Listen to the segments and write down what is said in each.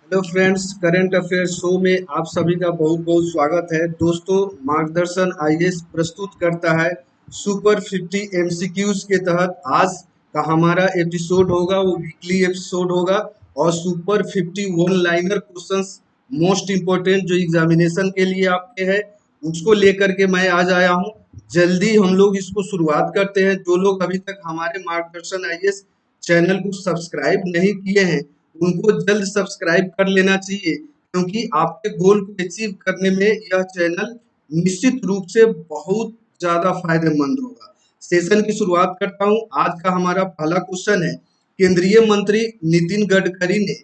Hello friends, current affair show में आप सभी का बहुत बहुत स्वागत है। दोस्तों, मार्गदर्शन आईएएस प्रस्तुत करता है सुपर 50 एमसीक्यूज के तहत आज का हमारा एपिसोड होगा, वो वीकली एपिसोड होगा। और super 50 one liner questions most important जो एग्जामिनेशन के लिए आपके हैं, उसको लेकर के मैं आज आया हूँ। जल्दी हम लोग इसको शुरुआत करते हैं। जो लोग अभी तक हमारे मार्गदर्शन आईएएस चैनल को सब्सक्राइब नहीं किए हैं, उनको जल्द सब्सक्राइब कर लेना चाहिए, क्योंकि आपके गोल को अचीव करने में यह चैनल निश्चित रूप से बहुत ज्यादा फायदेमंद होगा। सेशन की शुरुआत करता हूं। आज का हमारा पहला क्वेश्चन है, केंद्रीय मंत्री नितिन गडकरी ने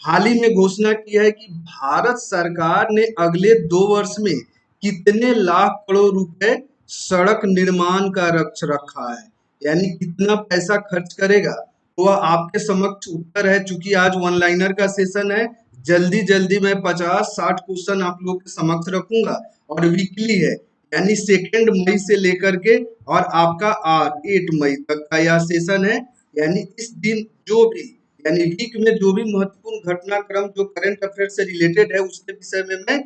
हाल ही में घोषणा की है कि भारत सरकार ने अगले 2 वर्ष में कितने लाख करोड़ रुपए सड़क निर्माण का लक्ष्य रखा है, यानी कितना पैसा खर्च करेगा। तो वह आपके समक्ष उत्तर है। चूंकि आज वन लाइनर का सेशन है, जल्दी जल्दी मैं 50-60 क्वेश्चन आप लोग के समक्ष रखूंगा। और वीकली है, यानी 2 मई से लेकर के और आपका 8 मई तक का यह सेशन है। यानी इस दिन जो भी, यानी वीक में जो भी महत्वपूर्ण घटनाक्रम जो करंट अफेयर से रिलेटेड है, उसके विषय में मैं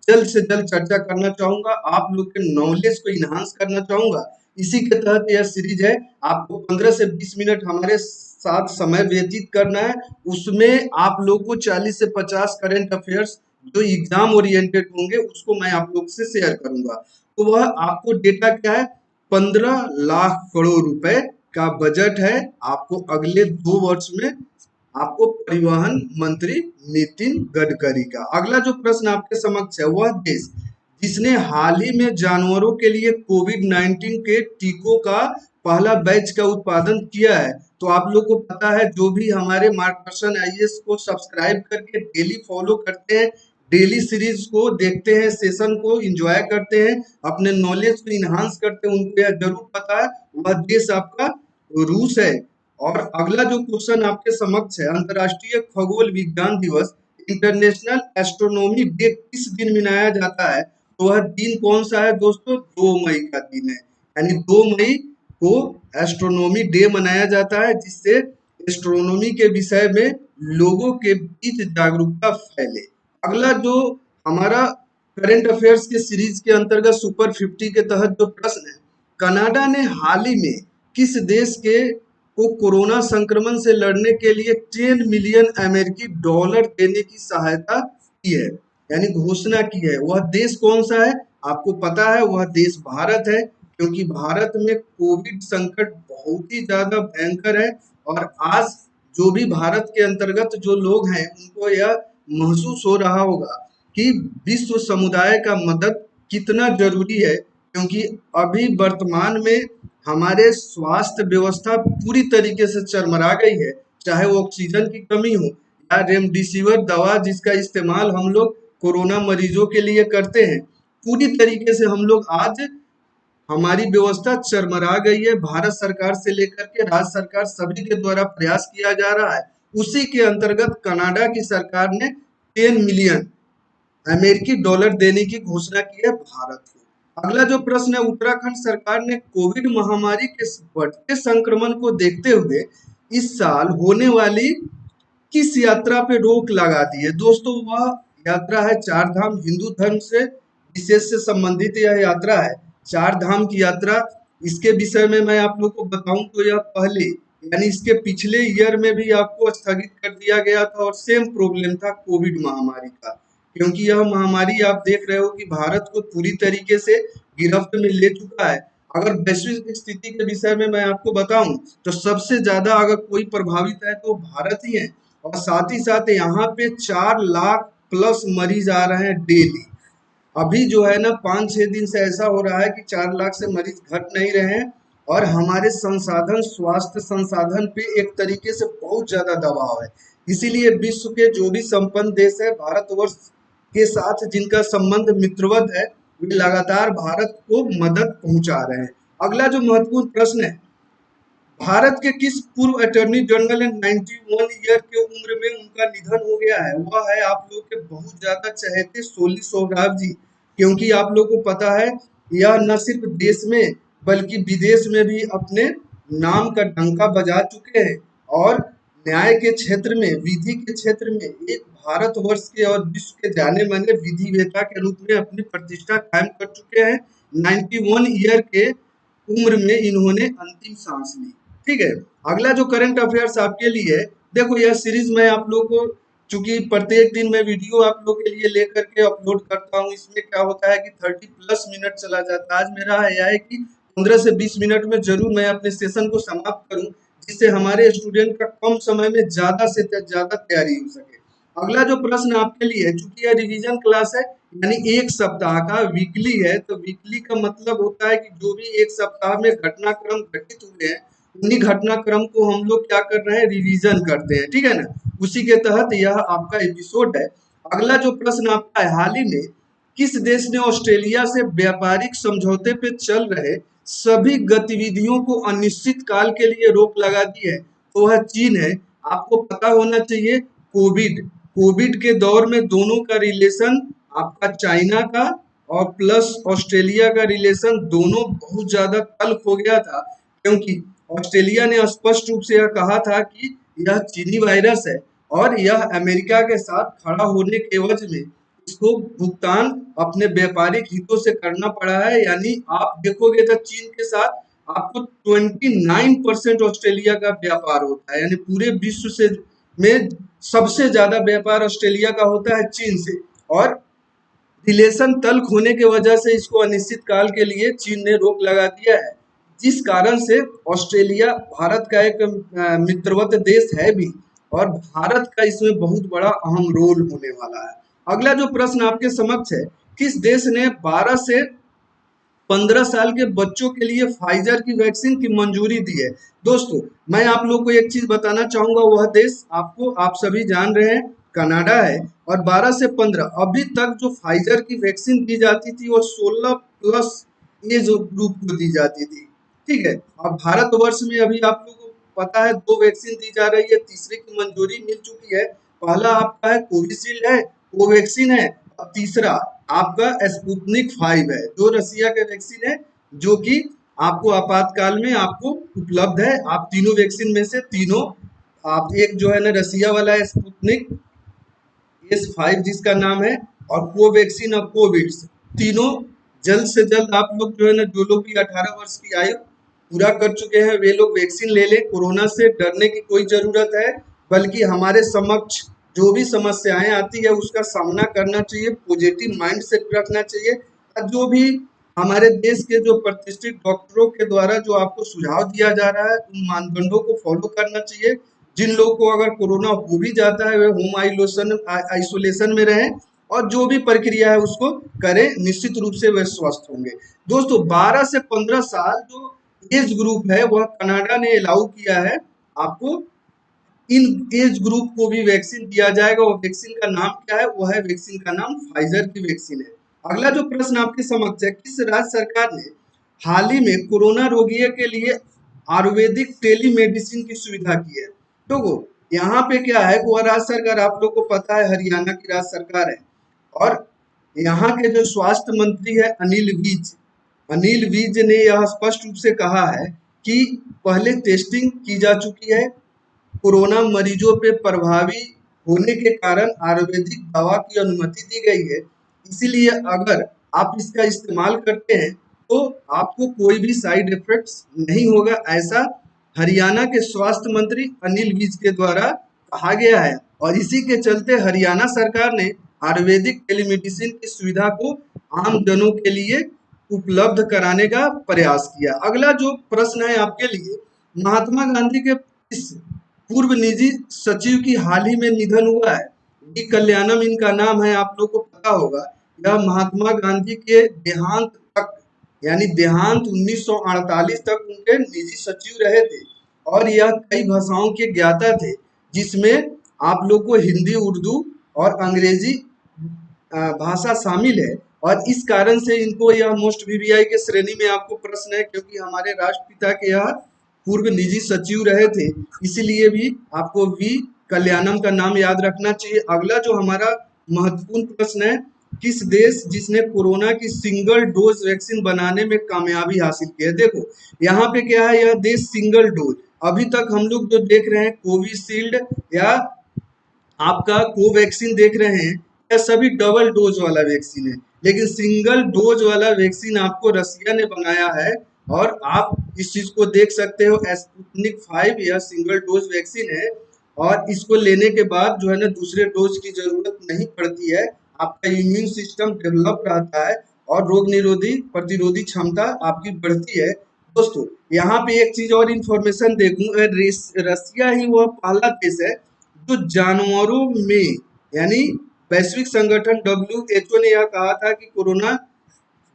जल्द से जल्द चर्चा करना चाहूंगा। आप लोग के नॉलेज को इनहांस करना चाहूंगा। इसी के तहत यह सीरीज है। आपको 15 से 20 मिनट हमारे साथ समय व्यतीत करना है। उसमें आप लोग को 40 से 50 करंट अफेयर्स जो एग्जाम ओरिएंटेड होंगे, उसको मैं आप लोग से शेयर करूंगा। तो वह आपको डेटा क्या है, 15 लाख करोड़ रुपए का बजट है आपको अगले 2 वर्ष में, आपको परिवहन मंत्री नितिन गडकरी का। अगला जो प्रश्न आपके समक्ष है, वह देश जिसने हाल ही में जानवरों के लिए कोविड-19 के टीकों का पहला बैच का उत्पादन किया है। तो आप लोग को पता है, जो भी हमारे मार्गदर्शन आईएएस को सब्सक्राइब करके डेली फॉलो करते हैं, डेली सीरीज को देखते हैं, सेशन को एंजॉय करते हैं, अपने नॉलेज को इनहांस करते हैं, उनको यह जरूर पता है वह देश आपका रूस है। और अगला जो क्वेश्चन आपके समक्ष है, अंतर्राष्ट्रीय खगोल विज्ञान दिवस इंटरनेशनल एस्ट्रोनॉमी डे किस दिन मनाया जाता है। तो वह दिन कौन सा है दोस्तों, 2 मई का दिन है। यानी 2 मई को एस्ट्रोनॉमी डे मनाया जाता है, जिससे एस्ट्रोनॉमी के विषय में लोगों के बीच जागरूकता फैले। अगला जो हमारा करंट अफेयर्स के सीरीज के अंतर्गत सुपर 50 के तहत जो प्रश्न है, कनाडा ने हाल ही में किस देश के को कोरोना संक्रमण से लड़ने के लिए 10 मिलियन अमेरिकी डॉलर देने की सहायता की है, यानी घोषणा की है। वह देश कौन सा है, आपको पता है, वह देश भारत है। क्योंकि भारत में कोविड संकट बहुत ही ज्यादा भयंकर है। और आज जो भी भारत के अंतर्गत जो लोग हैं, उनको यह महसूस हो रहा होगा कि विश्व समुदाय का मदद कितना जरूरी है। क्योंकि अभी वर्तमान में हमारे स्वास्थ्य व्यवस्था पूरी तरीके से चरमरा गई है। चाहे वो ऑक्सीजन की कमी हो या रेमडेसिविर दवा जिसका इस्तेमाल हम लोग कोरोना मरीजों के लिए करते हैं, पूरी तरीके से हम लोग आज, हमारी व्यवस्था चरमरा गई है। भारत सरकार से लेकर के राज्य सरकार सभी के द्वारा प्रयास किया जा रहा है। उसी के अंतर्गत कनाडा की सरकार ने 10 मिलियन अमेरिकी डॉलर देने की घोषणा की है भारत को। अगला जो प्रश्न है, उत्तराखंड सरकार ने कोविड महामारी के बढ़ते संक्रमण को देखते हुए इस साल होने वाली किस यात्रा पे रोक लगा दी है। दोस्तों, वह यात्रा है चार धाम। हिंदू धर्म से विशेष से संबंधित यह यात्रा है, चार धाम की यात्रा। इसके विषय में मैं आप लोग को बताऊं तो यह पहले, यानी इसके पिछले ईयर में भी आपको स्थगित कर दिया गया था, और सेम प्रॉब्लम था कोविड महामारी का। क्योंकि यह महामारी आप देख रहे हो कि भारत को पूरी तरीके से गिरफ्त में ले चुका है। अगर वैश्विक स्थिति के विषय में मैं आपको बताऊं, तो सबसे ज्यादा अगर कोई प्रभावित है तो भारत ही है। और साथ ही साथ यहाँ पे 4 लाख प्लस मरीज आ रहे हैं डेली। अभी जो है ना, 5-6 दिन से ऐसा हो रहा है कि 4 लाख से मरीज घट नहीं रहे हैं। और हमारे संसाधन, स्वास्थ्य संसाधन पे एक तरीके से बहुत ज्यादा दबाव है। इसीलिए विश्व के जो भी संपन्न देश है, भारतवर्ष के साथ जिनका संबंध मित्रवत है, वे लगातार भारत को मदद पहुंचा रहे हैं। अगला जो महत्वपूर्ण प्रश्न है, भारत के किस पूर्व अटॉर्नी जनरल ने 91 ईयर के उम्र में उनका निधन हो गया है। वह है आप लोग के बहुत ज्यादा चहेते सोली सोहराब जी। क्योंकि आप लोग को पता है, यह न सिर्फ देश में बल्कि विदेश में भी अपने नाम का डंका बजा चुके हैं। और न्याय के क्षेत्र में, विधि के क्षेत्र में एक भारतवर्ष के और विश्व के जाने माने विधिवेता के रूप में अपनी प्रतिष्ठा कायम कर चुके हैं। 91 ईयर के उम्र में इन्होंने अंतिम सांस ली। ठीक है, अगला जो करंट अफेयर्स आपके लिए है, देखो यह सीरीज मैं आप लोगों को, चूंकि प्रत्येक दिन मैं वीडियो आप लोग के लिए लेकर के अपलोड करता हूँ, इसमें क्या होता है कि 30+ मिनट चला जाता है। आज मेरा यह है कि 15 से 20 मिनट में जरूर मैं अपने सेशन को समाप्त करूं, जिससे हमारे स्टूडेंट का कम समय में ज्यादा से ज्यादा तैयारी हो सके। अगला जो प्रश्न आपके लिए है, चूंकि यह रिवीजन क्लास है, यानी एक सप्ताह का वीकली है, तो वीकली का मतलब होता है कि जो भी एक सप्ताह में घटनाक्रम घटित हुए हैं, उन्हीं घटनाक्रम को हम लोग क्या कर रहे हैं, रिवीजन करते हैं। ठीक है ना, उसी के तहत यह आपका एपिसोड है। अगला जो प्रश्न आपका है, हाल ही में किस देश ने ऑस्ट्रेलिया से व्यापारिक समझौते पे चल रहे सभी गतिविधियों को अनिश्चित काल के लिए रोक लगा दी है? तो वह चीन है। आपको पता होना चाहिए, कोविड कोविड के दौर में दोनों का रिलेशन, आपका चाइना का और प्लस ऑस्ट्रेलिया का रिलेशन, दोनों बहुत ज्यादा तल्ख हो गया था, क्योंकि ऑस्ट्रेलिया ने स्पष्ट रूप से यह कहा था कि यह चीनी वायरस है और यह अमेरिका के साथ खड़ा होने के एवज में इसको भुगतान अपने व्यापारिक हितों से करना पड़ा है। यानी आप देखोगे तो चीन के साथ आपको 29% ऑस्ट्रेलिया का व्यापार होता है, यानी पूरे विश्व से में सबसे ज्यादा व्यापार ऑस्ट्रेलिया का होता है चीन से। और रिलेशन तल्ख होने की वजह से इसको अनिश्चित काल के लिए चीन ने रोक लगा दिया है, जिस कारण से ऑस्ट्रेलिया भारत का एक मित्रवत देश है भी, और भारत का इसमें बहुत बड़ा अहम रोल होने वाला है। अगला जो प्रश्न आपके समक्ष है, किस देश ने 12 से 15 साल के बच्चों के लिए फाइजर की वैक्सीन की मंजूरी दी है? दोस्तों, मैं आप लोग को एक चीज बताना चाहूंगा, वह देश आपको आप सभी जान रहे हैं, कनाडा है। और 12 से 15 अभी तक जो फाइजर की वैक्सीन दी जाती थी वो 16+ एज ग्रुप को दी जाती थी। ठीक है, अब भारतवर्ष में अभी आप लोगों को पता है 2 वैक्सीन दी जा रही है, तीसरे की मंजूरी मिल चुकी है। पहला आपका है कोविशील्ड है, कोवैक्सीन है, और तीसरा आपका स्पुतनिक 5 है, जो रसिया के वैक्सीन है, जो कि आपको आपातकाल में आपको उपलब्ध है। आप तीनों वैक्सीन में से तीनों, आप एक जो है ना रसिया वाला है स्पुतनिक S5 जिसका नाम है, और कोवैक्सीन और कोविड, तीनों जल्द से जल्द आप लोग जो है ना, जो लोग भी 18 वर्ष की आयु पूरा कर चुके हैं वे लोग वैक्सीन ले लें। कोरोना से डरने की कोई जरूरत है, बल्कि हमारे समक्ष जो भी समस्याएं आती है उसका सामना करना चाहिए, पॉजिटिव माइंड सेट रखना चाहिए, और जो भी हमारे देश के जो प्रतिष्ठित डॉक्टरों के द्वारा जो आपको सुझाव दिया जा रहा है उन मानदंडों को फॉलो करना चाहिए। जिन लोगों को अगर कोरोना हो भी जाता है वे होम आइसोलेशन में रहें, और जो भी प्रक्रिया है उसको करें, निश्चित रूप से वे स्वस्थ होंगे। दोस्तों, 12 से 15 साल जो एज ग्रुप है वह कनाडा ने अलाउ किया है, आपको इन एज ग्रुप को भी वैक्सीन दिया जाएगा। वो वैक्सीन का नाम क्या है? वो है, वैक्सीन का नाम फाइजर की वैक्सीन है। अगला जो प्रश्न आपके समक्ष है, किस राज्य सरकार ने हाल ही में कोरोना रोगियों के लिए आयुर्वेदिक टेलीमेडिसिन की सुविधा की है? तो यहाँ पे क्या है, वह राज्य सरकार आप लोग को पता है हरियाणा की राज्य सरकार है, और यहाँ के जो स्वास्थ्य मंत्री है अनिल विज ने यह स्पष्ट रूप से कहा है कि पहले टेस्टिंग की जा चुकी है, कोरोना मरीजों पे प्रभावी होने के कारण आयुर्वेदिक दवा की अनुमति दी गई है। इसीलिए अगर आप इसका इस्तेमाल करते हैं तो आपको कोई भी साइड इफेक्ट्स नहीं होगा, ऐसा हरियाणा के स्वास्थ्य मंत्री अनिल विज के द्वारा कहा गया है। और इसी के चलते हरियाणा सरकार ने आयुर्वेदिक टेलीमेडिसिन की सुविधा को आम जनों के लिए उपलब्ध कराने का प्रयास किया। अगला जो प्रश्न है आपके लिए, महात्मा गांधी के इस पूर्व निजी सचिव की हाल ही में निधन हुआ है, डी कल्याणम इनका नाम है, आप लोग को पता होगा। यह महात्मा गांधी के देहांत तक, यानी देहांत 1948 तक उनके निजी सचिव रहे थे, और यह कई भाषाओं के ज्ञाता थे, जिसमें आप लोग को हिंदी, उर्दू और अंग्रेजी भाषा शामिल है। और इस कारण से इनको यह मोस्ट वीवीआई के श्रेणी में आपको प्रश्न है, क्योंकि हमारे राष्ट्रपिता के यह पूर्व निजी सचिव रहे थे, इसीलिए भी आपको वी कल्याणम का नाम याद रखना चाहिए। अगला जो हमारा महत्वपूर्ण प्रश्न है, किस देश जिसने कोरोना की सिंगल डोज वैक्सीन बनाने में कामयाबी हासिल की है? देखो यहाँ पे क्या है, यह देश सिंगल डोज, अभी तक हम लोग जो देख रहे हैं कोविशील्ड या आपका कोवैक्सीन देख रहे हैं, यह सभी डबल डोज वाला वैक्सीन है, लेकिन सिंगल डोज वाला वैक्सीन आपको रसिया ने बनाया है। और आप इस चीज को देख सकते हो, स्पुतनिक 5 यह सिंगल डोज वैक्सीन है और इसको लेने के बाद जो है ना दूसरे डोज की जरूरत नहीं पड़ती है। आपका इम्यून सिस्टम डेवलप रहता है और रोग निरोधी प्रतिरोधी क्षमता आपकी बढ़ती है। दोस्तों यहाँ पे एक चीज और इंफॉर्मेशन देखूं, रसिया ही वह पहला देश है जो जानवरों में, यानी वैश्विक संगठन WHO ने यह कहा था कि कोरोना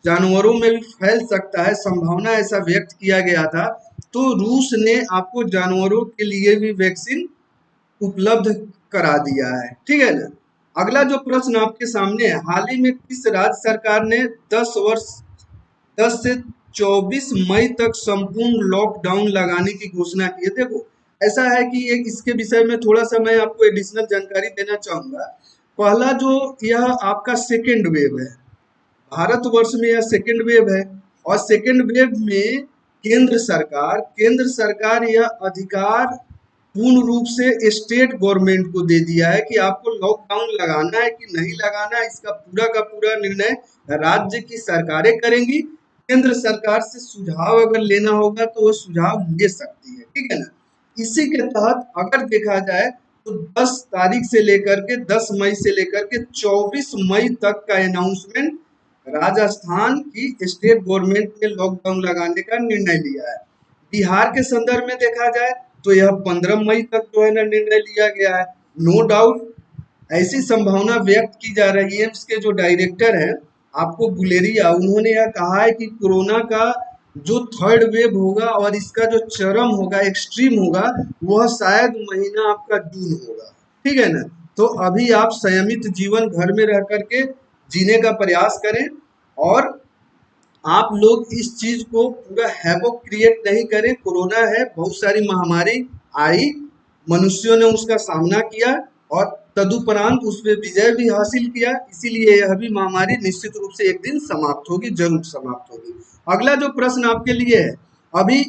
जानवरों में भी फैल सकता है, संभावना ऐसा व्यक्त किया गया था। तो रूस ने आपको जानवरों के लिए भी वैक्सीन उपलब्ध करा दिया है, ठीक है ना। अगला जो प्रश्न आपके सामने है, हाल ही में किस राज्य सरकार ने 10 से 24 मई तक संपूर्ण लॉकडाउन लगाने की घोषणा की है। देखो ऐसा है कि एक इसके विषय में थोड़ा सा मैं आपको एडिशनल जानकारी देना चाहूंगा। पहला जो यह आपका सेकेंड वेव है, भारतवर्ष में यह सेकेंड वेव है और सेकेंड वेव में केंद्र सरकार यह अधिकार पूर्ण रूप से स्टेट गवर्नमेंट को दे दिया है कि आपको लॉकडाउन लगाना है कि नहीं लगाना है। इसका पूरा का पूरा निर्णय राज्य की सरकारें करेंगी। केंद्र सरकार से सुझाव अगर लेना होगा तो वो सुझाव ले सकती है, ठीक है ना। इसी के तहत अगर देखा जाए तो 10 तारीख से लेकर के 10 मई से लेकर के 24 मई तक का अनाउंसमेंट राजस्थान की स्टेट गवर्नमेंट ने लॉकडाउन लगाने का निर्णय लिया है। बिहार के संदर्भ में देखा जाए तो यह 15 मई तक जो है ना निर्णय लिया गया है। नो डाउट ऐसी संभावना व्यक्त की जा रही है। एम्स के जो डायरेक्टर हैं आपको गुलेरिया, उन्होंने यह कहा है कि कोरोना का जो थर्ड वेव होगा और इसका जो चरम होगा, एक्सट्रीम होगा, वह शायद महीना आपका जून होगा, ठीक है ना। तो अभी आप संयमित जीवन घर में रह करके जीने का प्रयास करें और आप लोग इस चीज को पूरा हैवॉक क्रिएट नहीं करें। कोरोना है, बहुत सारी महामारी आई, मनुष्यों ने उसका सामना किया और तदुपरांत उस पर विजय भी हासिल किया। इसीलिए यह भी महामारी निश्चित रूप से एक दिन समाप्त होगी, जरूर समाप्त होगी। अगला जो प्रश्न आपके लिए है, अभी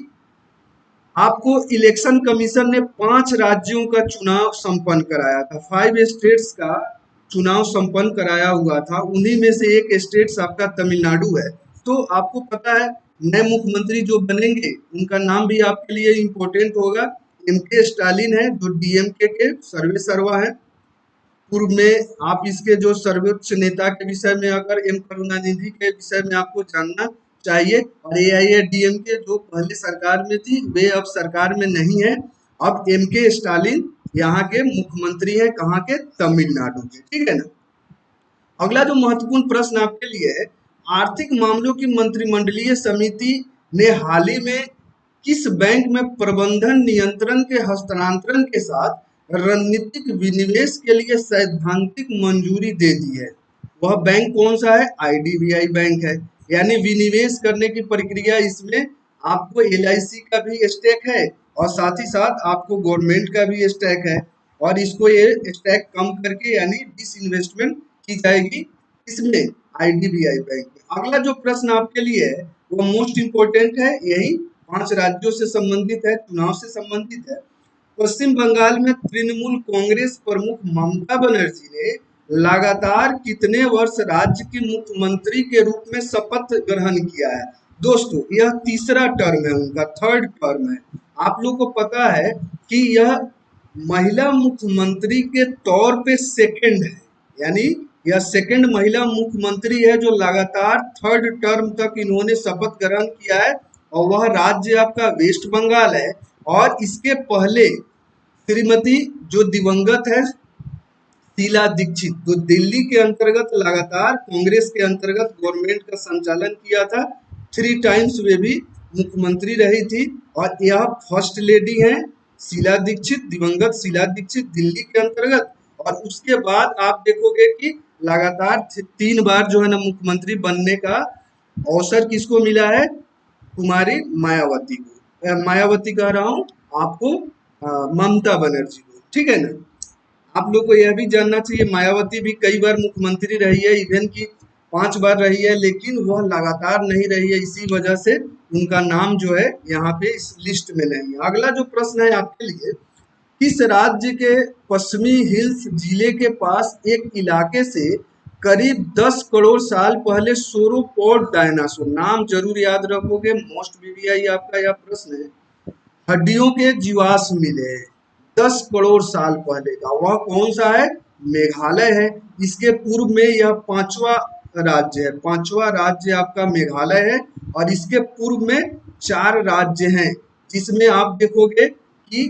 आपको इलेक्शन कमीशन ने 5 राज्यों का चुनाव संपन्न कराया था, 5 स्टेट्स का चुनाव संपन्न कराया हुआ था। उन्हीं में से एक स्टेट्स आपका तमिलनाडु है। तो आपको पता है नए मुख्यमंत्री जो बनेंगे उनका नाम भी आपके लिए इम्पोर्टेंट होगा। MK स्टालिन है जो DMK के सर्वे सर्वा है। पूर्व में आप इसके जो सर्वोच्च नेता के विषय में, अगर एम करुणानिधि के विषय में आपको जानना चाहिए। और AIADMK जो पहले सरकार में थी वे अब सरकार में नहीं है। अब MK स्टालिन यहाँ के मुख्यमंत्री है, कहाँ के, तमिलनाडु के, ठीक है ना। अगला जो महत्वपूर्ण प्रश्न आपके लिए है, आर्थिक मामलों की मंत्रिमंडलीय समिति ने हाल ही में किस बैंक में प्रबंधन नियंत्रण के हस्तांतरण के साथ रणनीतिक विनिवेश के लिए सैद्धांतिक मंजूरी दे दी है? वह बैंक कौन सा है? IDBI बैंक है। यानी विनिवेश करने की प्रक्रिया, इसमें आपको LIC का भी स्टेक है और साथ ही साथ आपको गवर्नमेंट का भी स्टेक है और इसको ये स्टेक कम करके यानी डिसइन्वेस्टमेंट की जाएगी, इसमें IDBI बैंक में। अगला जो प्रश्न आपके लिए है वो मोस्ट इम्पोर्टेंट है, यही 5 राज्यों से संबंधित है, चुनाव से संबंधित है। पश्चिम बंगाल में तृणमूल कांग्रेस प्रमुख ममता बनर्जी ने लगातार कितने वर्ष राज्य की मुख्यमंत्री के रूप में शपथ ग्रहण किया है? दोस्तों यह तीसरा टर्म है उनका, थर्ड टर्म है। आप लोग को पता है कि यह महिला मुख्यमंत्री के तौर पे सेकंड है, यानी यह सेकंड महिला मुख्यमंत्री है जो लगातार थर्ड टर्म तक इन्होंने शपथ ग्रहण किया है और वह राज्य आपका वेस्ट बंगाल है। और इसके पहले श्रीमती जो दिवंगत है शीला दीक्षित, जो दिल्ली के अंतर्गत लगातार कांग्रेस के अंतर्गत गवर्नमेंट का संचालन किया था, 3 टाइम्स वे भी मुख्यमंत्री रही थी। और यह फर्स्ट लेडी हैं शीला दीक्षित, दिवंगत शीला दीक्षित दिल्ली के अंतर्गत। और उसके बाद आप देखोगे कि लगातार 3 बार जो है ना मुख्यमंत्री बनने का अवसर किसको मिला है? कुमारी मायावती को, मायावती कह रहा हूँ आपको, ममता बनर्जी को, ठीक है ना। आप लोग को यह भी जानना चाहिए मायावती भी कई बार मुख्यमंत्री रही है, इवन की 5 बार रही है, लेकिन वह लगातार नहीं रही है। इसी वजह से उनका नाम जो है यहाँ पे इस लिस्ट में नहीं है। अगला जो प्रश्न है आपके लिए, किस राज्य के पश्चिमी हिल्स जिले के पास एक इलाके से करीब 10 करोड़ साल पहले सोरोपोड डायनासोर, नाम जरूर याद रखोगे, मोस्ट वीवीआई आपका यह प्रश्न है, हड्डियों के जीवाश्म मिले 10 करोड़ साल पहले का, वह कौन सा है? मेघालय है। इसके पूर्व में यह पांचवा राज्य है, पांचवा राज्य आपका मेघालय है। और इसके पूर्व में 4 राज्य हैं, जिसमें आप देखोगे कि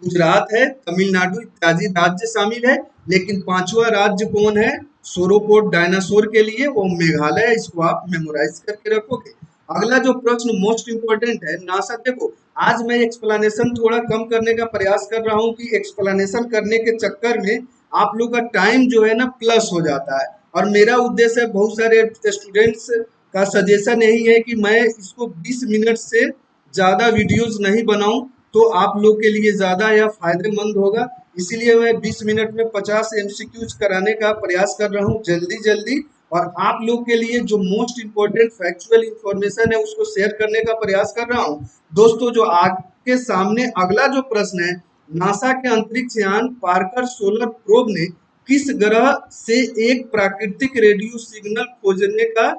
गुजरात है, तमिलनाडु इत्यादि राज्य शामिल है, लेकिन पांचवा राज्य कौन है सोरोपोड डायनासोर के लिए? वो मेघालय है। इसको आप मेमोराइज करके रखोगे। अगला जो प्रश्न मोस्ट इंपोर्टेंट है, नासा, देखो आज मैं एक्सप्लेनेशन थोड़ा कम करने का प्रयास कर रहा हूँ कि एक्सप्लेनेशन करने के चक्कर में आप लोग का टाइम जो है ना प्लस हो जाता है। और मेरा उद्देश्य है, बहुत सारे स्टूडेंट्स का सजेशन यही है कि मैं इसको 20 मिनट से ज़्यादा वीडियोस नहीं बनाऊं, तो आप लोग के लिए ज़्यादा यह फायदेमंद होगा। इसीलिए मैं 20 मिनट में 50 एमसीक्यूज कराने का प्रयास कर रहा हूँ जल्दी जल्दी, और आप लोग के लिए जो मोस्ट इम्पोर्टेंट फैक्चुअल इंफॉर्मेशन है उसको शेयर करने का प्रयास कर रहा हूँ। दोस्तों, जो आपके सामने अगला जो प्रश्न है, नासा के अंतरिक्ष यान पार्कर सोलर प्रोब ने किस ग्रह से एक प्राकृतिक रेडियो सिग्नल खोजने का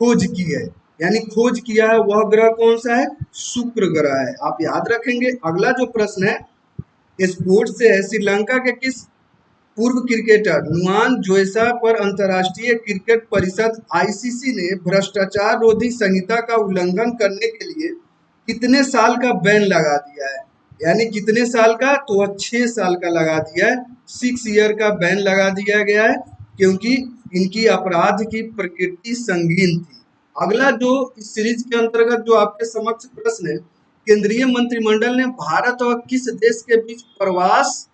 खोज की है, यानी खोज किया है, वह ग्रह कौन सा है? शुक्र ग्रह है, आप याद रखेंगे। अगला जो प्रश्न है स्पोर्ट्स से है, श्रीलंका के किस पूर्व क्रिकेटर नुआन जोएसा पर अंतर्राष्ट्रीय क्रिकेट परिषद आईसीसी ने भ्रष्टाचार रोधी संहिता का उल्लंघन करने के लिए कितने साल का बैन लगा दिया है? यानी कितने साल का? तो वह 6 साल का लगा दिया है, 6 ईयर का बैन लगा दिया गया है, क्योंकि इनकी अपराध की प्रकृति संगीन थी। अगला जो इस सीरीज के अंतर्गत जो आपके समक्ष प्रश्न है, केंद्रीय मंत्रिमंडल ने भारत और किस देश के बीच प्रवास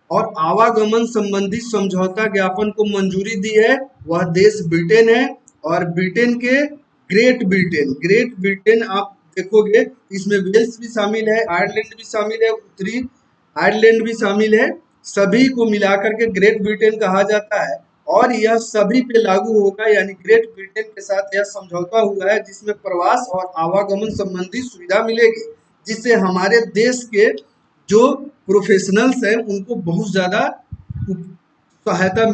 और आवागमन संबंधी समझौता ज्ञापन को मंजूरी दी है? वह देश ब्रिटेन है। और ब्रिटेन के ग्रेट ब्रिटेन आप देखोगे इसमें वेल्स भी शामिल है, आयरलैंड भी शामिल है, उत्तरी आयरलैंड भी शामिल है, सभी को मिलाकर के ग्रेट ब्रिटेन कहा जाता है। और यह सभी पे लागू होगा, यानी ग्रेट ब्रिटेन के साथ यह समझौता हुआ है जिसमें प्रवास और आवागमन संबंधी सुविधा मिलेगी, जिससे हमारे देश के जो प्रोफेशनल्स हैं उनको बहुत ज़्यादा सहायता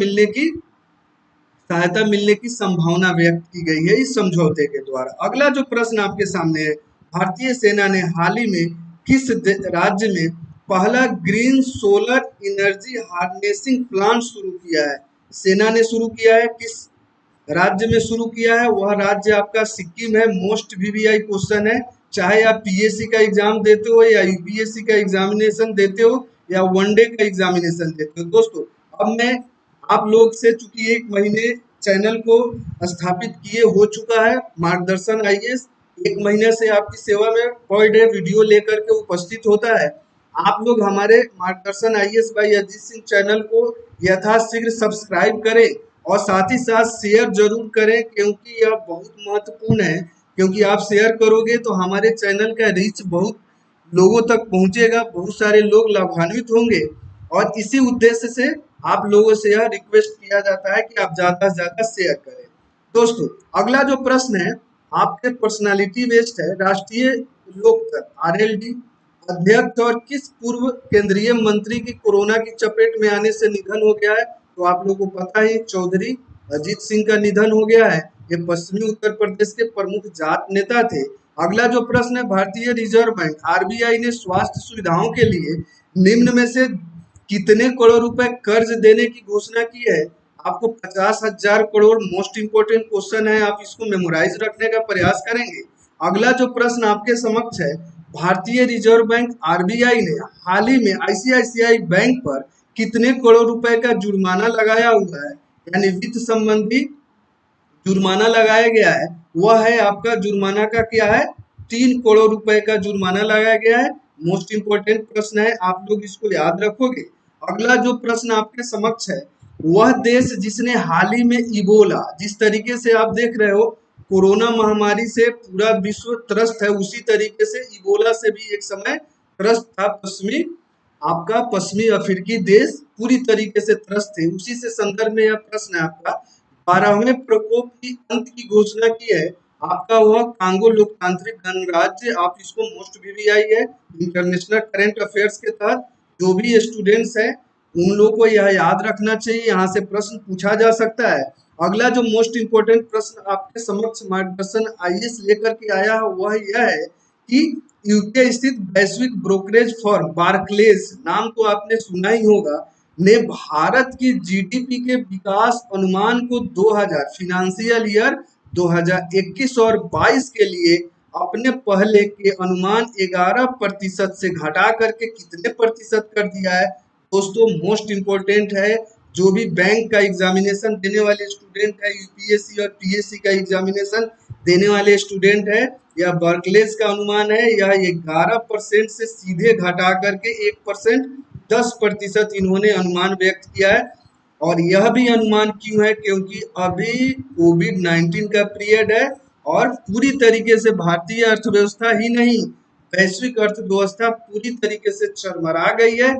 मिलने की संभावना व्यक्त की गई है इस समझौते के द्वारा। अगला जो प्रश्न आपके सामने है, भारतीय सेना ने हाल ही में किस राज्य में पहला green solar energy harnessing plant शुरू किया है? सेना ने शुरू किया है, किस राज्य में शुरू किया है? वह राज्य आपका सिक्किम है। मोस्ट वीवीआई क्वेश्चन है, चाहे आप पीएससी का एग्जाम देते हो या यूपीएससी का एग्जामिनेशन देते हो या वनडे का एग्जामिनेशन देते हो। दोस्तों, अब मैं आप लोग से, चूंकि 1 महीने चैनल को स्थापित किए हो चुका है, मार्गदर्शन आईएएस 1 महीने से आपकी सेवा में पर डे वीडियो लेकर के उपस्थित होता है। आप लोग हमारे मार्गदर्शन IAS by Ajit Singh channel को यथाशीघ्र सब्सक्राइब करें और साथ ही साथ शेयर जरूर करें, क्योंकि यह बहुत महत्वपूर्ण है। क्योंकि आप शेयर करोगे तो हमारे चैनल का रीच बहुत लोगों तक पहुंचेगा, बहुत सारे लोग लाभान्वित होंगे। और इसी उद्देश्य से आप लोगों से यह रिक्वेस्ट किया जाता है कि आप ज़्यादा से ज़्यादा शेयर करें। दोस्तों, अगला जो प्रश्न है आपके पर्सनालिटी बेस्ड है, राष्ट्रीय लोकदल आरएलडी अध्यक्ष और किस पूर्व केंद्रीय मंत्री की कोरोना की चपेट में आने से निधन हो गया है? तो आप लोगों को पता है, चौधरी अजीत सिंह का निधन हो गया है। ये पश्चिमी उत्तर प्रदेश के प्रमुख जाट नेता थे। अगला जो प्रश्न है, भारतीय रिजर्व बैंक आरबीआई ने स्वास्थ्य सुविधाओं के लिए निम्न में से कितने करोड़ रुपए कर्ज देने की घोषणा की है? आपको 50,000 करोड़ मोस्ट इंपोर्टेंट क्वेश्चन है, आप इसको मेमोराइज रखने का प्रयास करेंगे। अगला जो प्रश्न आपके समक्ष है, भारतीय रिजर्व बैंक आरबीआई ने हाल ही में आईसीआईसीआई बैंक पर कितने करोड़ रुपए का जुर्माना लगाया हुआ है, यानी वित्त संबंधी जुर्माना लगाया गया है? वह है आपका जुर्माना का क्या है? 3 करोड़ रुपए का जुर्माना लगाया गया है। मोस्ट इंपोर्टेंट प्रश्न है, आप लोग इसको याद रखोगे। अगला जो प्रश्न आपके समक्ष है, वह देश जिसने हाल ही में इबोला, जिस तरीके से आप देख रहे हो कोरोना महामारी से पूरा विश्व त्रस्त है, उसी तरीके से इबोला से भी एक समय त्रस्त था पश्चिमी अफ्रीकी देश पूरी तरीके से त्रस्त थे। उसी से संदर्भ में यह प्रश्न है आपका, 12वें प्रकोप की अंत की घोषणा की है आपका हुआ कांगो लोकतांत्रिक गणराज्य, आप इसको मोस्ट वीवीआई है। इंटरनेशनल करंट अफेयर्स के तहत जो भी स्टूडेंट्स हैं उन लोगों को यह याद रखना चाहिए, यहाँ से प्रश्न पूछा जा सकता है। अगला जो मोस्ट इंपोर्टेंट प्रश्न आपके समक्ष मार्गदर्शन आईएएस लेकर के आया है वह यह है कि यूके स्थित वैश्विक ब्रोकरेज फर्म बार्कलेज, नाम तो आपने सुना ही होगा, ने भारत की जीडीपी के विकास अनुमान को 2000 फिनेंशियल ईयर 2021 और 22 के लिए अपने पहले के अनुमान 11% से घटा करके कितने प्रतिशत कर दिया है। दोस्तों मोस्ट इम्पोर्टेंट है, जो भी बैंक का एग्जामिनेशन देने वाले स्टूडेंट है, यूपीएससी और पीएससी का एग्जामिनेशन देने वाले स्टूडेंट है, यह बर्कलेज का अनुमान है। यह 11% से सीधे घटा करके 1%, 10% इन्होंने अनुमान व्यक्त किया है। और यह भी अनुमान क्यों है, क्योंकि अभी कोविड-19 का पीरियड है और पूरी तरीके से भारतीय अर्थव्यवस्था ही नहीं, वैश्विक अर्थव्यवस्था पूरी तरीके से चरमरा गई है।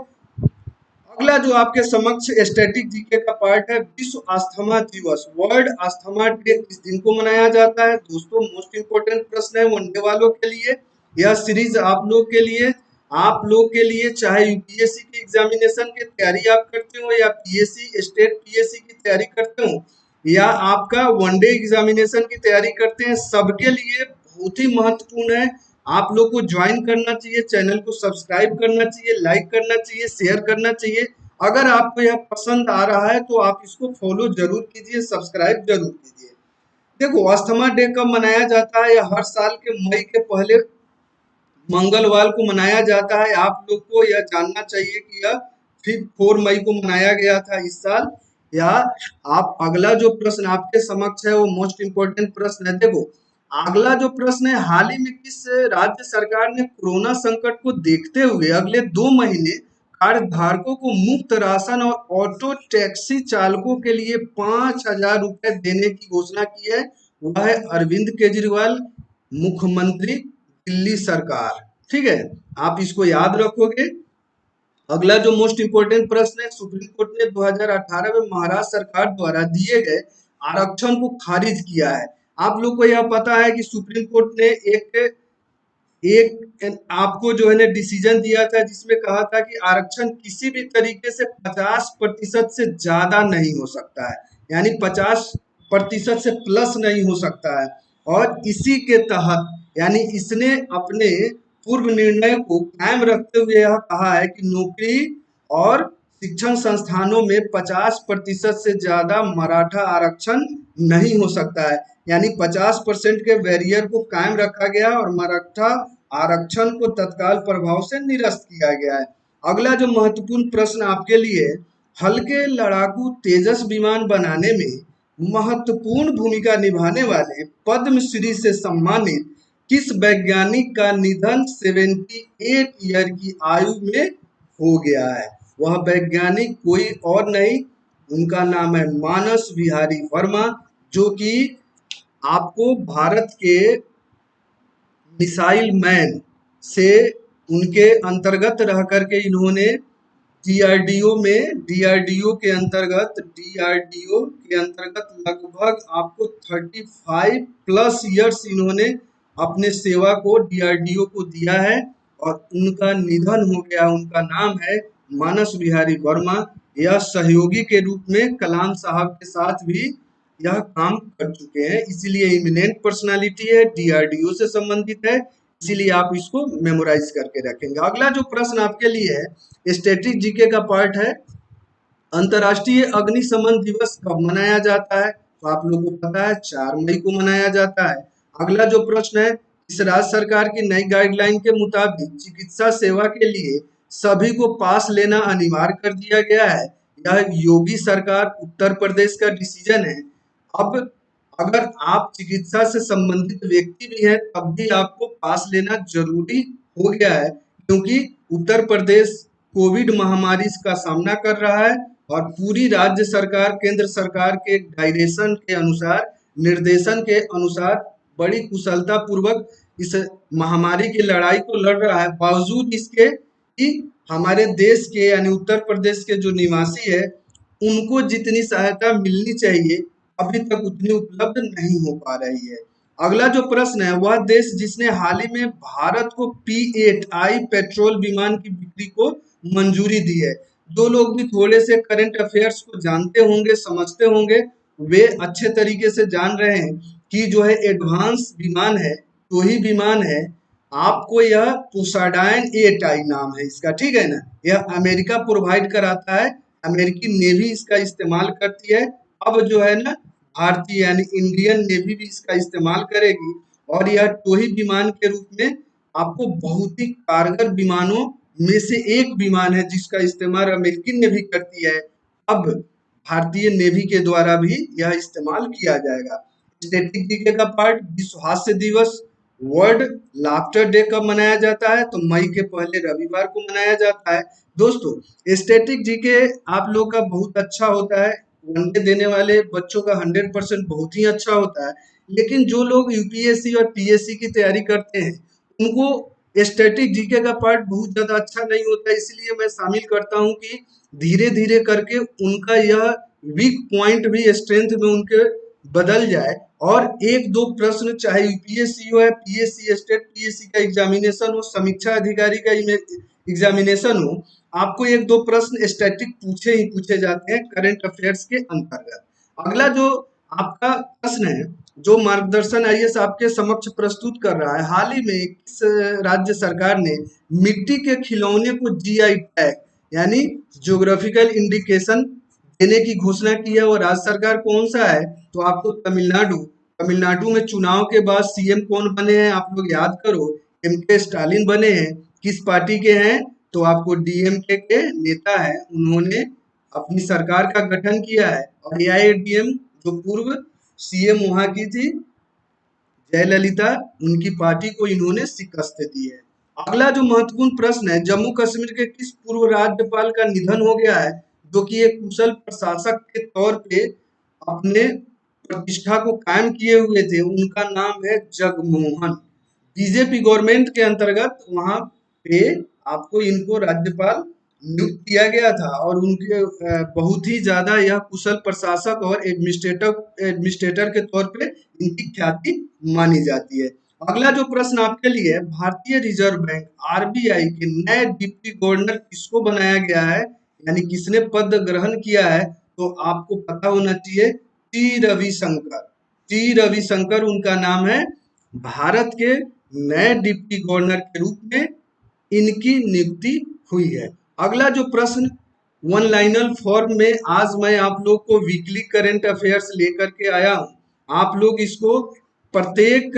अगला जो आपके समक्ष स्टैटिक जीके का पार्ट है, विश्व अस्थमा दिवस, वर्ल्ड अस्थमा डे किस दिन को मनाया जाता है। दोस्तों मोस्ट इंपोर्टेंट प्रश्न है वनडे वालों के लिए, यह सीरीज आप लोग के लिए चाहे यूपीएससी की एग्जामिनेशन की तैयारी आप करते हो या पीएससी स्टेट पीएससी की तैयारी करते हो या आपका वनडे एग्जामिनेशन की तैयारी करते हैं, सबके लिए बहुत ही महत्वपूर्ण है। आप लोग को ज्वाइन करना चाहिए, चैनल को सब्सक्राइब करना चाहिए, लाइक करना चाहिए, शेयर करना चाहिए। अगर आपको यह पसंद आ रहा है तो आप इसको फॉलो जरूर कीजिए, सब्सक्राइब जरूर कीजिए। देखो अस्थमा डे कब मनाया जाता है, यह हर साल के मई के पहले मंगलवार को मनाया जाता है। आप लोग को यह जानना चाहिए कि यह फिर 4 मई को मनाया गया था इस साल। या आप अगला जो प्रश्न आपके समक्ष है वो मोस्ट इंपोर्टेंट प्रश्न है। देखो अगला जो प्रश्न है, हाल ही में किस राज्य सरकार ने कोरोना संकट को देखते हुए अगले 2 महीने कार्ड धारकों को मुफ्त राशन और ऑटो टैक्सी चालकों के लिए 5,000 रुपए देने की घोषणा की है। वह है अरविंद केजरीवाल, मुख्यमंत्री दिल्ली सरकार। ठीक है, आप इसको याद रखोगे। अगला जो मोस्ट इंपोर्टेंट प्रश्न है, सुप्रीम कोर्ट ने 2018 में महाराष्ट्र सरकार द्वारा दिए गए आरक्षण को खारिज किया है। आप लोग को यह पता है कि सुप्रीम कोर्ट ने एक एक आपको जो है ना डिसीजन दिया था जिसमें कहा था कि आरक्षण किसी भी तरीके से 50% से ज्यादा नहीं हो सकता है, यानी 50% से प्लस नहीं हो सकता है। और इसी के तहत यानी इसने अपने पूर्व निर्णय को कायम रखते हुए यह कहा है कि नौकरी और शिक्षण संस्थानों में 50% से ज्यादा मराठा आरक्षण नहीं हो सकता है, यानी 50% के बैरियर को कायम रखा गया और मराठा आरक्षण को तत्काल प्रभाव से निरस्त किया गया है। अगला जो महत्वपूर्ण प्रश्न आपके लिए, हल्के लड़ाकू तेजस विमान बनाने में महत्वपूर्ण भूमिका निभाने वाले पद्मश्री से सम्मानित किस वैज्ञानिक का निधन 78 ईयर की आयु में हो गया है। वह वैज्ञानिक कोई और नहीं, उनका नाम है मानस विहारी वर्मा, जो कि आपको भारत के मिसाइल मैन से उनके अंतर्गत रह करके इन्होंने डीआरडीओ के अंतर्गत लगभग आपको 35+ ईयर्स इन्होंने अपने सेवा को डीआरडीओ को दिया है और उनका निधन हो गया। उनका नाम है मानस बिहारी वर्मा। यह सहयोगी के रूप में कलाम साहब के साथ भी यह काम कर चुके हैं, इसीलिए इमिनेंट पर्सनालिटी है, डीआरडीओ से संबंधित है, इसीलिए आप इसको मेमोराइज करके रखेंगे। अगला जो प्रश्न आपके लिए है स्टैटिक जीके का पार्ट है, अंतर्राष्ट्रीय अग्निशमन दिवस कब मनाया जाता है। तो आप लोगों को पता है 4 मई को मनाया जाता है। अगला जो प्रश्न है, इस राज्य सरकार की नई गाइडलाइन के मुताबिक चिकित्सा सेवा के लिए सभी को पास लेना अनिवार्य कर दिया गया है। यह योगी सरकार उत्तर प्रदेश का डिसीजन है। अब अगर आप चिकित्सा से संबंधित व्यक्ति भी हैं तब भी आपको पास लेना जरूरी हो गया है, क्योंकि उत्तर प्रदेश कोविड महामारी का सामना कर रहा है और पूरी राज्य सरकार केंद्र सरकार के डायरेक्शन के अनुसार, निर्देशन के अनुसार बड़ी कुशलता पूर्वक इस महामारी की लड़ाई को लड़ रहा है। बावजूद इसके कि हमारे देश के यानी उत्तर प्रदेश के जो निवासी है उनको जितनी सहायता मिलनी चाहिए अभी तक उतनी उपलब्ध नहीं हो पा रही है। अगला जो प्रश्न है, वह देश जिसने हाल ही में भारत को P8I पेट्रोल विमान की बिक्री को मंजूरी दी है। जो लोग भी थोड़े से करंट अफेयर्स को जानते होंगे, समझते होंगे, वे अच्छे तरीके से जान रहे हैं कि जो है एडवांस विमान है, तो ही विमान है। आपको यह पोसाडाइन 8I नाम है इसका, ठीक है ना। यह अमेरिका प्रोवाइड कराता है, अमेरिकी नेवी इसका इस्तेमाल करती है। अब जो है ना, भारतीय यानी इंडियन नेवी भी इसका इस्तेमाल करेगी, और यह टोही विमान के रूप में आपको बहुत ही कारगर विमानों में से एक विमान है जिसका इस्तेमाल अमेरिकी नेवी करती है। अब भारतीय नेवी के द्वारा भी यह इस्तेमाल किया जाएगा। स्टैटिक जीके का पार्ट, विश्व हास्य दिवस, वर्ल्ड लाफ्टर डे कब मनाया जाता है? तो मई के पहले रविवार को मनाया जाता है। दोस्तों, स्टैटिक जीके आप लोग का बहुत अच्छा होता है, वनडे देने वाले बच्चों का 100% बहुत ही अच्छा होता है। लेकिन जो लोग यूपीएससी और पीएससी की तैयारी करते हैं, उनको स्टैटिक जीके का पार्ट बहुत ज्यादा अच्छा नहीं होता है। इसलिए मैं शामिल करता हूं कि धीरे धीरे करके उनका यह वीक पॉइंट भी स्ट्रेंथ में उनके बदल जाए, और एक दो प्रश्न, चाहे यूपीएससी हो या पीएससी, स्टेट पीएससी का एग्जामिनेशन हो, समीक्षा अधिकारी का एग्जामिनेशन हो, आपको एक दो प्रश्न स्टैटिक पूछे ही पूछे जाते हैं करंट अफेयर्स के अंतर्गत। अगला जो आपका प्रश्न है, जो मार्गदर्शन आईएएस आपके समक्ष प्रस्तुत कर रहा है, हाल ही में किस राज्य सरकार ने मिट्टी के खिलौने को जीआई टैग यानी ज्योग्राफिकल इंडिकेशन देने की घोषणा की है? और राज्य सरकार कौन सा है? तो आपको तमिलनाडु। तमिलनाडु में चुनाव के बाद सीएम कौन बने हैं? आप लोग याद करो, एमके स्टालिन बने हैं। किस पार्टी के हैं? तो आपको डीएमके के नेता है, उन्होंने अपनी सरकार का गठन किया है। और एआईएडीएम जो पूर्व सीएम वहां की थी जयललिता, उनकी पार्टी को इन्होंने शिकस्त दी है। अगला जो महत्वपूर्ण प्रश्न है, जम्मू कश्मीर के किस पूर्व राज्यपाल का निधन हो गया है, जो कि एक कुशल प्रशासक के तौर पे अपने प्रतिष्ठा को कायम किए हुए थे? उनका नाम है जगमोहन। बीजेपी गवर्नमेंट के अंतर्गत वहां पे आपको इनको राज्यपाल नियुक्त किया गया था, और उनके बहुत ही ज्यादा यह कुशल प्रशासक और एडमिनिस्ट्रेटर के तौर पे इनकी ख्याति मानी जाती है। अगला जो प्रश्न आपके लिए है, भारतीय रिजर्व बैंक आरबीआई के नए डिप्टी गवर्नर किसको बनाया गया है, यानी किसने पद ग्रहण किया है? तो आपको पता होना चाहिए, टी रविशंकर। टी रविशंकर उनका नाम है। भारत के नए डिप्टी गवर्नर के रूप में इनकी नियुक्ति हुई है। अगला जो प्रश्न वन लाइनर फॉर्म में आज मैं आप लोग को वीकली करंट अफेयर्स लेकर के आया हूं। आप लोग इसको प्रत्येक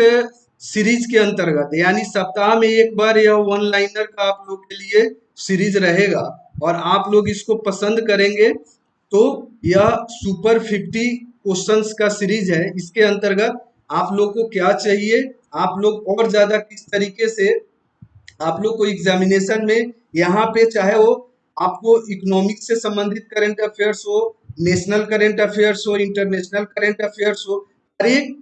सीरीज के अंतर्गत, यानी सप्ताह में एक बार यह वन लाइनर का आप लोग के लिए सीरीज रहेगा, और आप लोग इसको पसंद करेंगे तो यह सुपर 50 क्वेश्चंस का सीरीज है। इसके अंतर्गत आप लोग को क्या चाहिए, आप लोग और ज्यादा किस तरीके से आप लोग को एग्जामिनेशन में यहाँ पे, चाहे वो आपको इकोनॉमिक्स से संबंधित करंट अफेयर्स हो, नेशनल करंट अफेयर्स हो, इंटरनेशनल करंट अफेयर्स हो, हर एक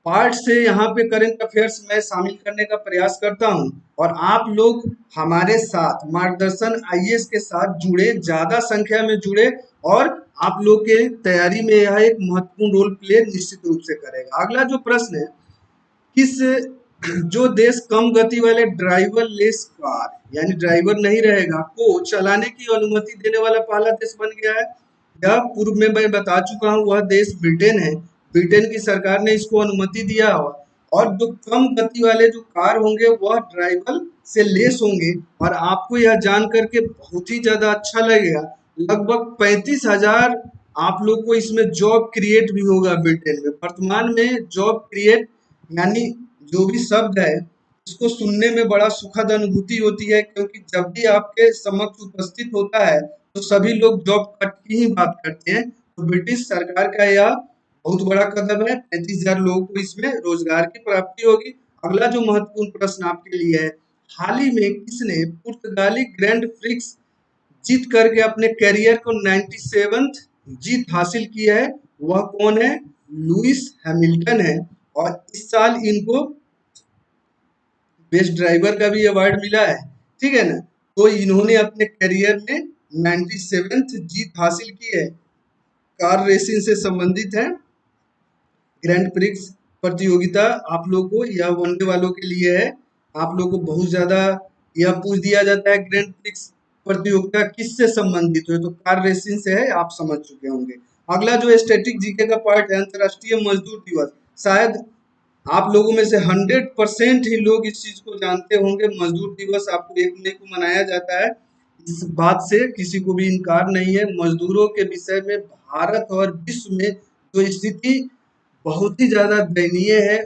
पार्ट से यहाँ पे करंट अफेयर्स मैं शामिल करने का प्रयास करता हूँ। और आप लोग हमारे साथ मार्गदर्शन आईएएस के साथ जुड़े, ज्यादा संख्या में जुड़े, और आप लोग के तैयारी में यह एक महत्वपूर्ण रोल प्ले निश्चित रूप से करेगा। अगला जो प्रश्न है, किस जो देश कम गति वाले ड्राइवर लेस कार, यानी ड्राइवर नहीं रहेगा, को चलाने की अनुमति देने वाला पहला देश बन गया है? यह पूर्व में मैं बता चुका हूँ, वह देश ब्रिटेन है। ब्रिटेन की सरकार ने इसको अनुमति दिया हो, और जो कम गति वाले जो कार होंगे वह ड्राइवर से लेस होंगे। और आपको यह जान करके बहुत ही ज्यादा अच्छा लगेगा, लगभग 35,000 आप लोग को इसमें जॉब क्रिएट भी होगा ब्रिटेन में। वर्तमान में जॉब क्रिएट यानी जो भी शब्द है, इसको सुनने में बड़ा सुखद अनुभूति होती है, क्योंकि जब भी आपके समक्ष उपस्थित होता है तो सभी लोग जॉब कट की ही बात करते हैं। तो ब्रिटिश सरकार का यह बहुत बड़ा कदम है, 35,000 लोगों को इसमें रोजगार की प्राप्ति होगी। अगला जो महत्वपूर्ण प्रश्न आपके लिए है, हाल ही में किसने पुर्तगाली ग्रैंड प्रिक्स जीत करके अपने करियर को 97th जीत हासिल की है? वह कौन है? लुइस हैमिल्टन है। और इस साल इनको बेस्ट ड्राइवर का भी अवार्ड मिला है, ठीक है ना। तो इन्होंने अपने करियर में 97th जीत हासिल की है, कार रेसिंग से संबंधित है, ग्रैंड प्रिक्स प्रतियोगिता आप लोग को, यह वनडे वालों के लिए है। आप लोग को बहुत ज्यादा यह पूछ दिया जाता है ग्रैंड प्रिक्स प्रतियोगिता किससे संबंधित है, तो कार रेसिंग से है, आप समझ चुके होंगे। अगला जो स्टैटिक जीके का पार्ट है, अंतरराष्ट्रीय मजदूर दिवस। शायद आप लोगों में से 100% ही लोग इस चीज को जानते होंगे। मजदूर दिवस आपको 1 मई को मनाया जाता है, इस बात से किसी को भी इनकार नहीं है। मजदूरों के विषय में भारत और विश्व में जो स्थिति बहुत ही ज्यादा दयनीय है,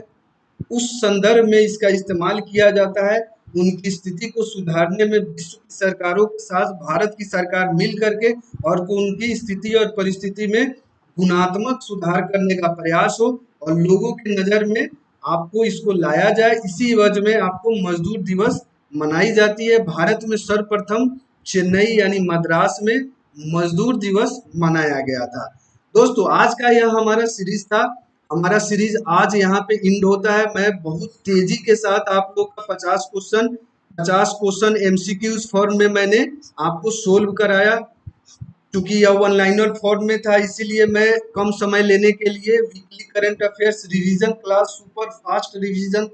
उस संदर्भ में इसका इस्तेमाल किया जाता है। उनकी स्थिति को सुधारने में विश्व की सरकारों के साथ भारत की सरकार मिल करके और उनकी स्थिति और परिस्थिति में गुणात्मक सुधार करने का प्रयास हो और लोगों की नजर में आपको इसको लाया जाए। इसी वजह में आपको मजदूर दिवस मनाई जाती है। भारत में सर्वप्रथम चेन्नई यानी मद्रास में मजदूर दिवस मनाया गया था। दोस्तों, आज का यह हमारा सीरीज था। हमारा सीरीज आज यहाँ पे इंड होता है। मैं बहुत तेजी के साथ आप लोग का 50 क्वेश्चन एमसीक्यूज फॉर्म में मैंने आपको सोल्व कराया। क्योंकि यह वन लाइनर फॉर्म में था, इसीलिए मैं कम समय लेने के लिए weekly current affairs revision class, super fast revision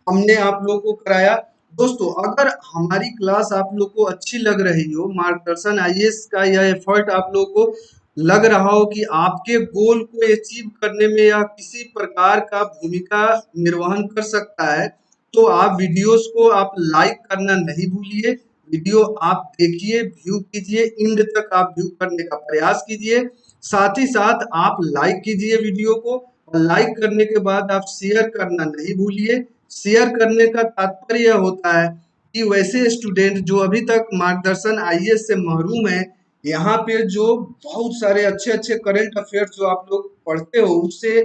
हमने आप लोगों को कराया। दोस्तों, अगर हमारी क्लास आप लोग को अच्छी लग रही हो, मार्गदर्शन आईएएस का यह एफर्ट आप लोग को लग रहा हो कि आपके गोल को अचीव करने में या किसी प्रकार का भूमिका निर्वहन कर सकता है, तो आप वीडियोस को आप लाइक करना नहीं भूलिए। वीडियो आप देखिए, व्यू कीजिए, इंड तक आप व्यू करने का प्रयास कीजिए। साथ ही साथ आप लाइक कीजिए वीडियो को, और लाइक करने के बाद आप शेयर करना नहीं भूलिए। शेयर करने का तात्पर्य होता है कि वैसे स्टूडेंट जो अभी तक मार्गदर्शन आईएएस से महरूम है, यहाँ पे जो बहुत सारे अच्छे अच्छे करंट अफेयर्स जो आप लोग पढ़ते हो उससे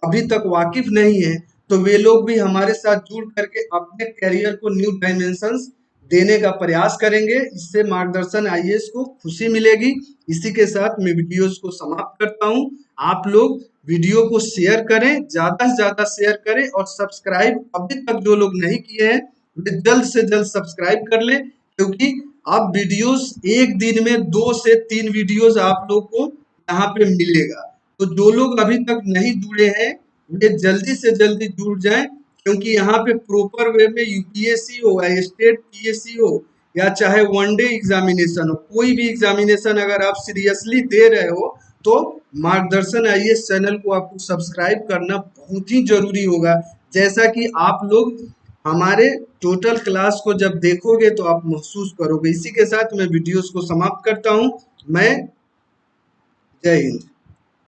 अभी तक वाकिफ नहीं है, तो वे लोग भी हमारे साथ जुड़ करके अपने करियर को न्यू डायमेंशंस देने का प्रयास करेंगे। इससे मार्गदर्शन आईएएस को खुशी मिलेगी। इसी के साथ मैं वीडियोस को समाप्त करता हूँ। आप लोग वीडियो को शेयर करें, ज्यादा से ज्यादा शेयर करें, और सब्सक्राइब अभी तक जो लोग नहीं किए हैं वे जल्द से जल्द सब्सक्राइब कर लें, क्योंकि अब वीडियोस एक दिन में 2 से 3 वीडियोस आप लोग को यहाँ पे मिलेगा। तो जो लोग अभी तक नहीं जुड़े हैं वे जल्दी से जल्दी जुड़ जाएं, क्योंकि यहाँ पे प्रॉपर वे में यूपीएससी हो या स्टेट पीएससी हो या चाहे वनडे एग्जामिनेशन हो, कोई भी एग्जामिनेशन अगर आप सीरियसली दे रहे हो तो मार्गदर्शन आईएएस चैनल को आपको सब्सक्राइब करना बहुत ही जरूरी होगा। जैसा कि आप लोग हमारे टोटल क्लास को जब देखोगे तो आप महसूस करोगे। इसी के साथ मैं वीडियोस को समाप्त करता हूं। मैं जय हिंद।